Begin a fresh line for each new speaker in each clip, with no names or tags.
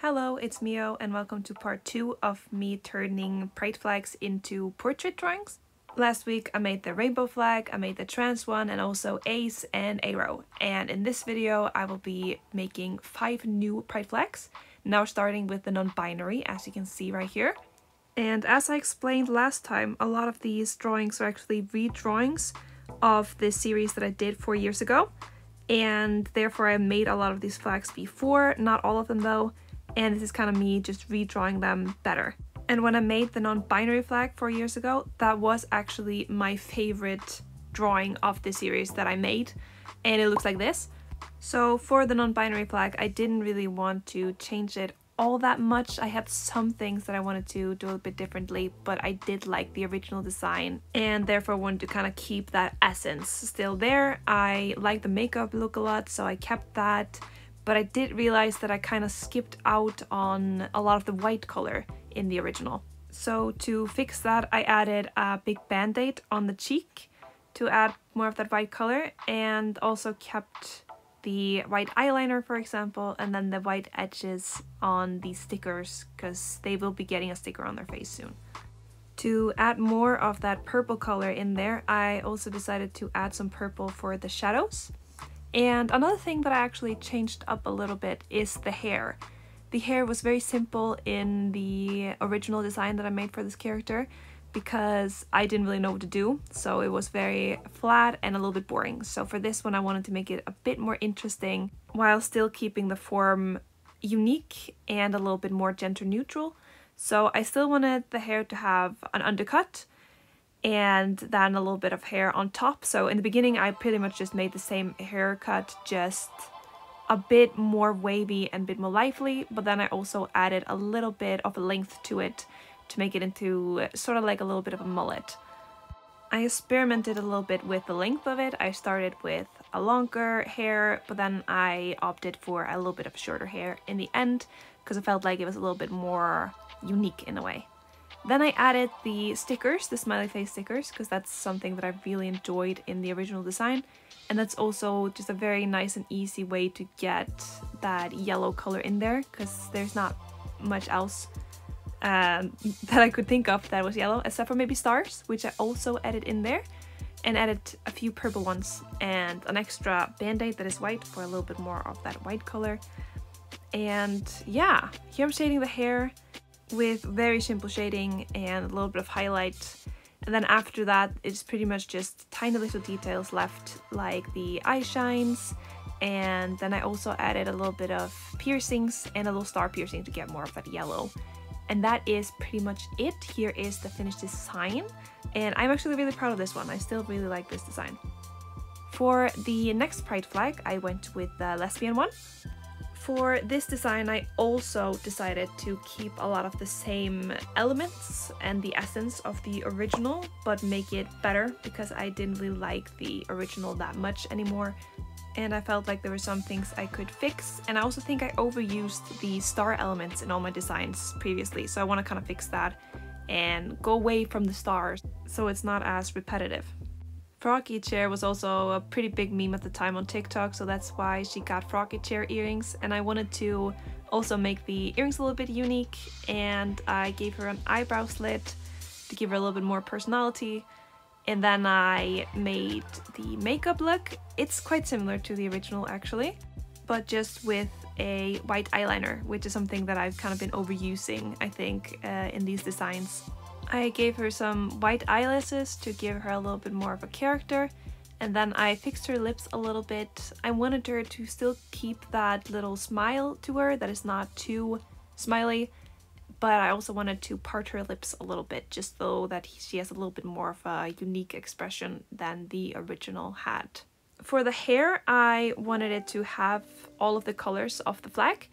Hello, it's Mio and welcome to part 2 of me turning pride flags into portrait drawings. Last week I made the rainbow flag, I made the trans one, and also ace and arrow. And in this video I will be making 5 new pride flags, now starting with the non-binary, as you can see right here. And as I explained last time, a lot of these drawings are actually redrawings of this series that I did 4 years ago. And therefore I made a lot of these flags before, not all of them though. And this is kind of me just redrawing them better. And when I made the non-binary flag 4 years ago, that was actually my favorite drawing of the series that I made, and it looks like this. So for the non-binary flag, I didn't really want to change it all that much. I had some things that I wanted to do a bit differently, but I did like the original design and therefore wanted to kind of keep that essence still there. I like the makeup look a lot, so I kept that. But I did realize that I kind of skipped out on a lot of the white color in the original. So to fix that, I added a big band-aid on the cheek to add more of that white color, and also kept the white eyeliner, for example, and then the white edges on the stickers, because they will be getting a sticker on their face soon. To add more of that purple color in there, I also decided to add some purple for the shadows. And another thing that I actually changed up a little bit is the hair. The hair was very simple in the original design that I made for this character because I didn't really know what to do, so it was very flat and a little bit boring. So for this one I wanted to make it a bit more interesting while still keeping the form unique and a little bit more gender neutral. So I still wanted the hair to have an undercut and then a little bit of hair on top. So in the beginning I pretty much just made the same haircut, just a bit more wavy and a bit more lively, but then I also added a little bit of a length to it to make it into sort of like a little bit of a mullet. I experimented a little bit with the length of it. I started with a longer hair, but then I opted for a little bit of shorter hair in the end because I felt like it was a little bit more unique in a way. Then I added the stickers, the smiley face stickers, because that's something that I really enjoyed in the original design. And that's also just a very nice and easy way to get that yellow color in there, because there's not much else that I could think of that was yellow, except for maybe stars, which I also added in there. And added a few purple ones and an extra band-aid that is white for a little bit more of that white color. And yeah, here I'm shading the hair with very simple shading and a little bit of highlight, and then after that it's pretty much just tiny little details left, like the eye shines, and then I also added a little bit of piercings and a little star piercing to get more of that yellow. And that is pretty much it. Here is the finished design, and I'm actually really proud of this one. I still really like this design. For the next pride flag I went with the lesbian one. For this design I also decided to keep a lot of the same elements and the essence of the original, but make it better because I didn't really like the original that much anymore, and I felt like there were some things I could fix. And I also think I overused the star elements in all my designs previously, so I want to kind of fix that and go away from the stars so it's not as repetitive. Froggy chair was also a pretty big meme at the time on TikTok, so that's why she got froggy chair earrings, and I wanted to also make the earrings a little bit unique, and I gave her an eyebrow slit to give her a little bit more personality, and then I made the makeup look. It's quite similar to the original actually, but just with a white eyeliner, which is something that I've kind of been overusing, I think, in these designs. I gave her some white eyelashes to give her a little bit more of a character, and then I fixed her lips a little bit. I wanted her to still keep that little smile to her that is not too smiley, but I also wanted to part her lips a little bit just so that she has a little bit more of a unique expression than the original had. For the hair, I wanted it to have all of the colors of the flag.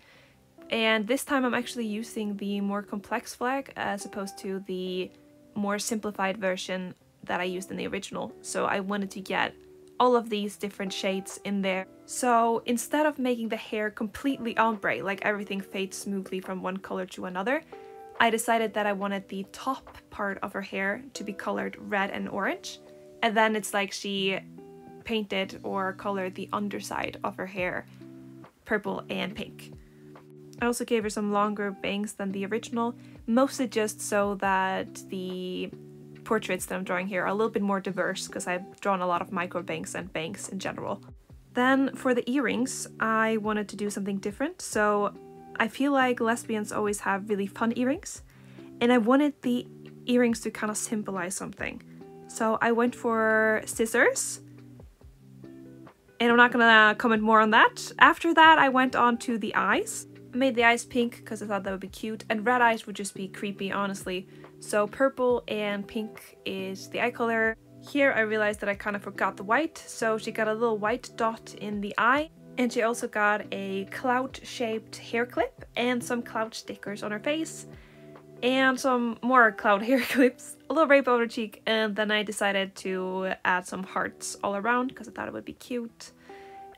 And this time I'm actually using the more complex flag as opposed to the more simplified version that I used in the original. So I wanted to get all of these different shades in there. So instead of making the hair completely ombre, like everything fades smoothly from one color to another, I decided that I wanted the top part of her hair to be colored red and orange. And then it's like she painted or colored the underside of her hair purple and pink. I also gave her some longer bangs than the original, mostly just so that the portraits that I'm drawing here are a little bit more diverse, because I've drawn a lot of micro bangs and bangs in general. Then for the earrings, I wanted to do something different, so I feel like lesbians always have really fun earrings, and I wanted the earrings to kind of symbolize something. So I went for scissors, and I'm not gonna comment more on that. After that, I went on to the eyes. I made the eyes pink because I thought that would be cute, and red eyes would just be creepy, honestly. So purple and pink is the eye color. Here I realized that I kind of forgot the white, so she got a little white dot in the eye, and she also got a cloud-shaped hair clip and some cloud stickers on her face, and some more cloud hair clips, a little rainbow on her cheek, and then I decided to add some hearts all around because I thought it would be cute.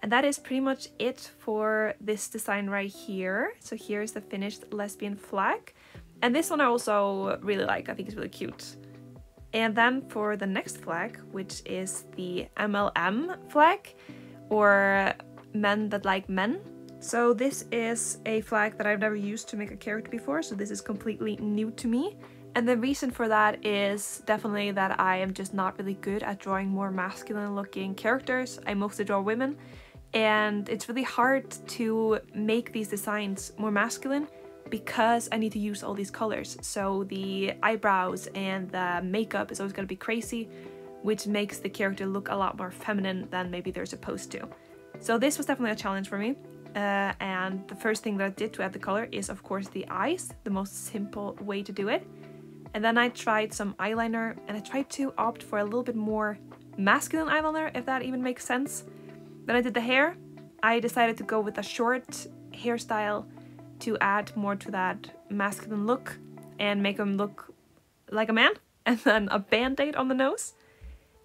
And that is pretty much it for this design right here. So here's the finished lesbian flag. And this one I also really like. I think it's really cute. And then for the next flag, which is the MLM flag, or Men That Like Men. So this is a flag that I've never used to make a character before, so this is completely new to me. And the reason for that is definitely that I am just not really good at drawing more masculine looking characters. I mostly draw women. And it's really hard to make these designs more masculine because I need to use all these colors. So the eyebrows and the makeup is always going to be crazy, which makes the character look a lot more feminine than maybe they're supposed to. So this was definitely a challenge for me. And the first thing that I did to add the color is, of course, the eyes, the most simple way to do it. And then I tried some eyeliner, and I tried to opt for a little bit more masculine eyeliner, if that even makes sense. Then I did the hair. I decided to go with a short hairstyle to add more to that masculine look and make him look like a man. And then a band-aid on the nose.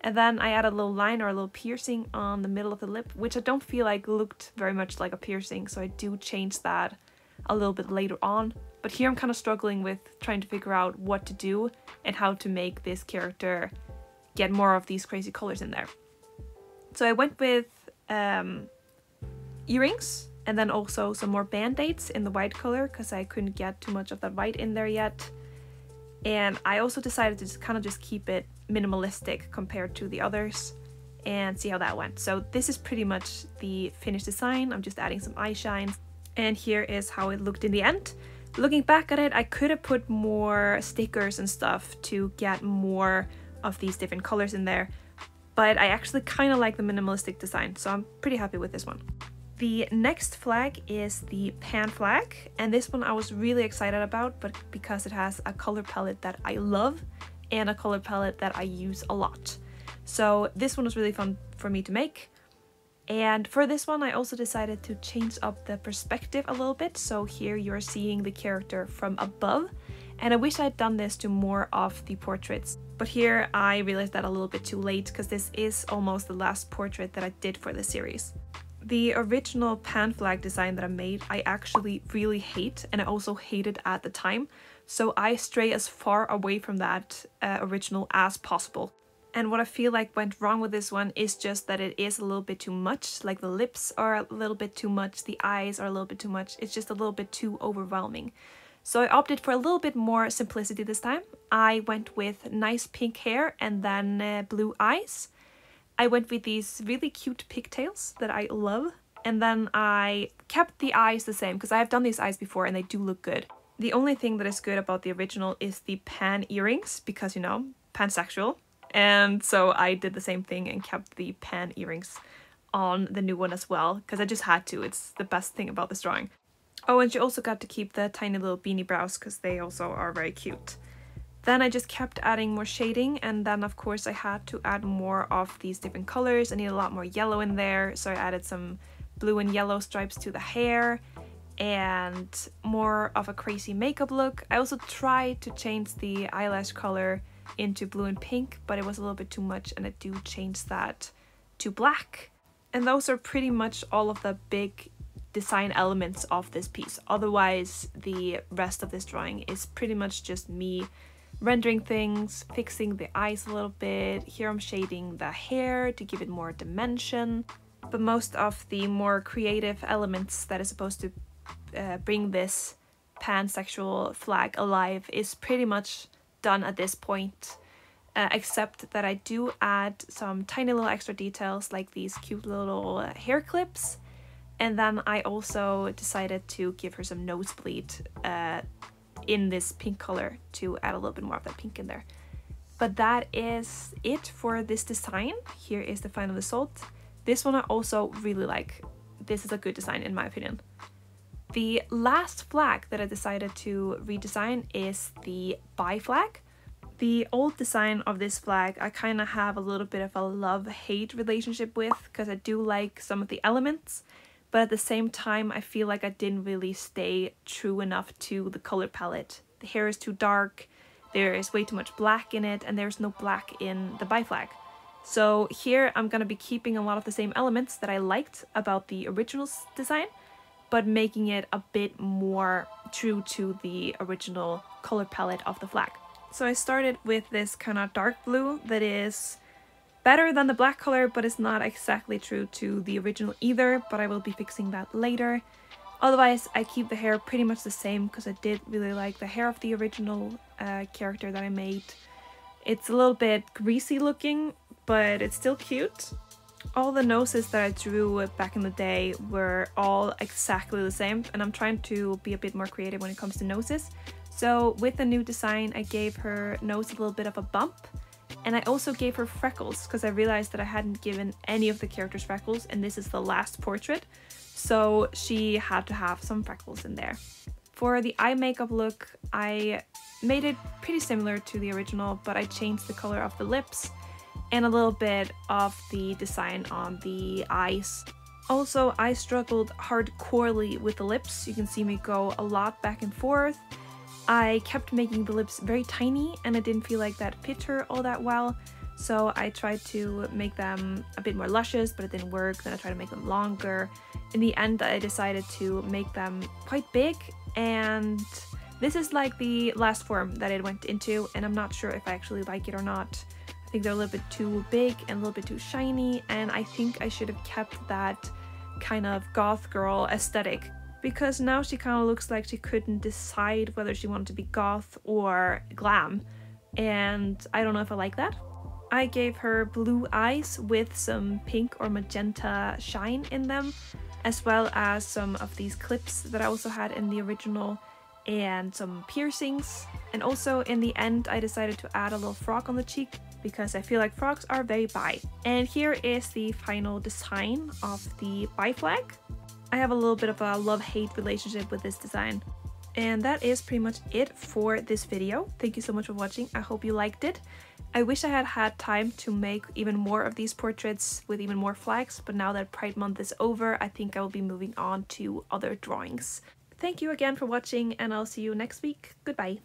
And then I added a little line or a little piercing on the middle of the lip, which I don't feel like looked very much like a piercing, so I do change that a little bit later on. But here I'm kind of struggling with trying to figure out what to do and how to make this character get more of these crazy colors in there. So I went with earrings, and then also some more band-aids in the white color because I couldn't get too much of that white in there yet. And I also decided to just keep it minimalistic compared to the others and see how that went. So this is pretty much the finished design. I'm just adding some eye shines, and here is how it looked in the end. Looking back at it, I could have put more stickers and stuff to get more of these different colors in there, but I actually kind of like the minimalistic design, so I'm pretty happy with this one. The next flag is the pan flag, and this one I was really excited about, but because it has a color palette that I love and a color palette that I use a lot. So this one was really fun for me to make. And for this one I also decided to change up the perspective a little bit, so here you're seeing the character from above, and I wish I'd done this to more of the portraits. But here I realized that a little bit too late, because this is almost the last portrait that I did for the series. The original pan flag design that I made, I actually really hate, and I also hated at the time. So I stray as far away from that original as possible. And what I feel like went wrong with this one is just that it is a little bit too much. Like the lips are a little bit too much, the eyes are a little bit too much. It's just a little bit too overwhelming. So I opted for a little bit more simplicity this time. I went with nice pink hair and then blue eyes. I went with these really cute pigtails that I love. And then I kept the eyes the same because I have done these eyes before and they do look good. The only thing that is good about the original is the pan earrings because, you know, pansexual. And so I did the same thing and kept the pan earrings on the new one as well because I just had to. It's the best thing about this drawing. Oh, and she also got to keep the tiny little beanie brows because they also are very cute. Then I just kept adding more shading, and then of course I had to add more of these different colors. I need a lot more yellow in there, so I added some blue and yellow stripes to the hair and more of a crazy makeup look. I also tried to change the eyelash color into blue and pink, but it was a little bit too much, and I do change that to black. And those are pretty much all of the big design elements of this piece. Otherwise, the rest of this drawing is pretty much just me rendering things, fixing the eyes a little bit. Here I'm shading the hair to give it more dimension. But most of the more creative elements that is supposed to bring this pansexual flag alive is pretty much done at this point, except that I do add some tiny little extra details like these cute little hair clips, and then I also decided to give her some nosebleed in this pink color to add a little bit more of that pink in there. But that is it for this design. Here is the final result. This one I also really like. This is a good design in my opinion. The last flag that I decided to redesign is the bi flag. The old design of this flag I kind of have a little bit of a love-hate relationship with, because I do like some of the elements, but at the same time I feel like I didn't really stay true enough to the color palette. The hair is too dark, there is way too much black in it, and there's no black in the bi flag. So here I'm gonna be keeping a lot of the same elements that I liked about the original design, but making it a bit more true to the original color palette of the flag. So I started with this kind of dark blue that is better than the black color, but it's not exactly true to the original either, but I will be fixing that later. Otherwise, I keep the hair pretty much the same because I did really like the hair of the original character that I made. It's a little bit greasy looking, but it's still cute. All the noses that I drew back in the day were all exactly the same, and I'm trying to be a bit more creative when it comes to noses. So with the new design, I gave her nose a little bit of a bump, and I also gave her freckles because I realized that I hadn't given any of the characters freckles, and this is the last portrait, so she had to have some freckles in there. For the eye makeup look, I made it pretty similar to the original, but I changed the color of the lips and a little bit of the design on the eyes. Also, I struggled hardcorely with the lips. You can see me go a lot back and forth. I kept making the lips very tiny and I didn't feel like that fit her all that well. So I tried to make them a bit more luscious, but it didn't work. Then I tried to make them longer. In the end, I decided to make them quite big, and this is like the last form that it went into, and I'm not sure if I actually like it or not. I think they're a little bit too big and a little bit too shiny, and I think I should have kept that kind of goth girl aesthetic, because now she kind of looks like she couldn't decide whether she wanted to be goth or glam, and I don't know if I like that. I gave her blue eyes with some pink or magenta shine in them, as well as some of these clips that I also had in the original, and some piercings. And also in the end I decided to add a little frog on the cheek because I feel like frogs are very bi. And here is the final design of the bi flag. I have a little bit of a love-hate relationship with this design. And that is pretty much it for this video. Thank you so much for watching. I hope you liked it. I wish I had had time to make even more of these portraits with even more flags, but now that Pride Month is over, I think I will be moving on to other drawings. Thank you again for watching, and I'll see you next week. Goodbye.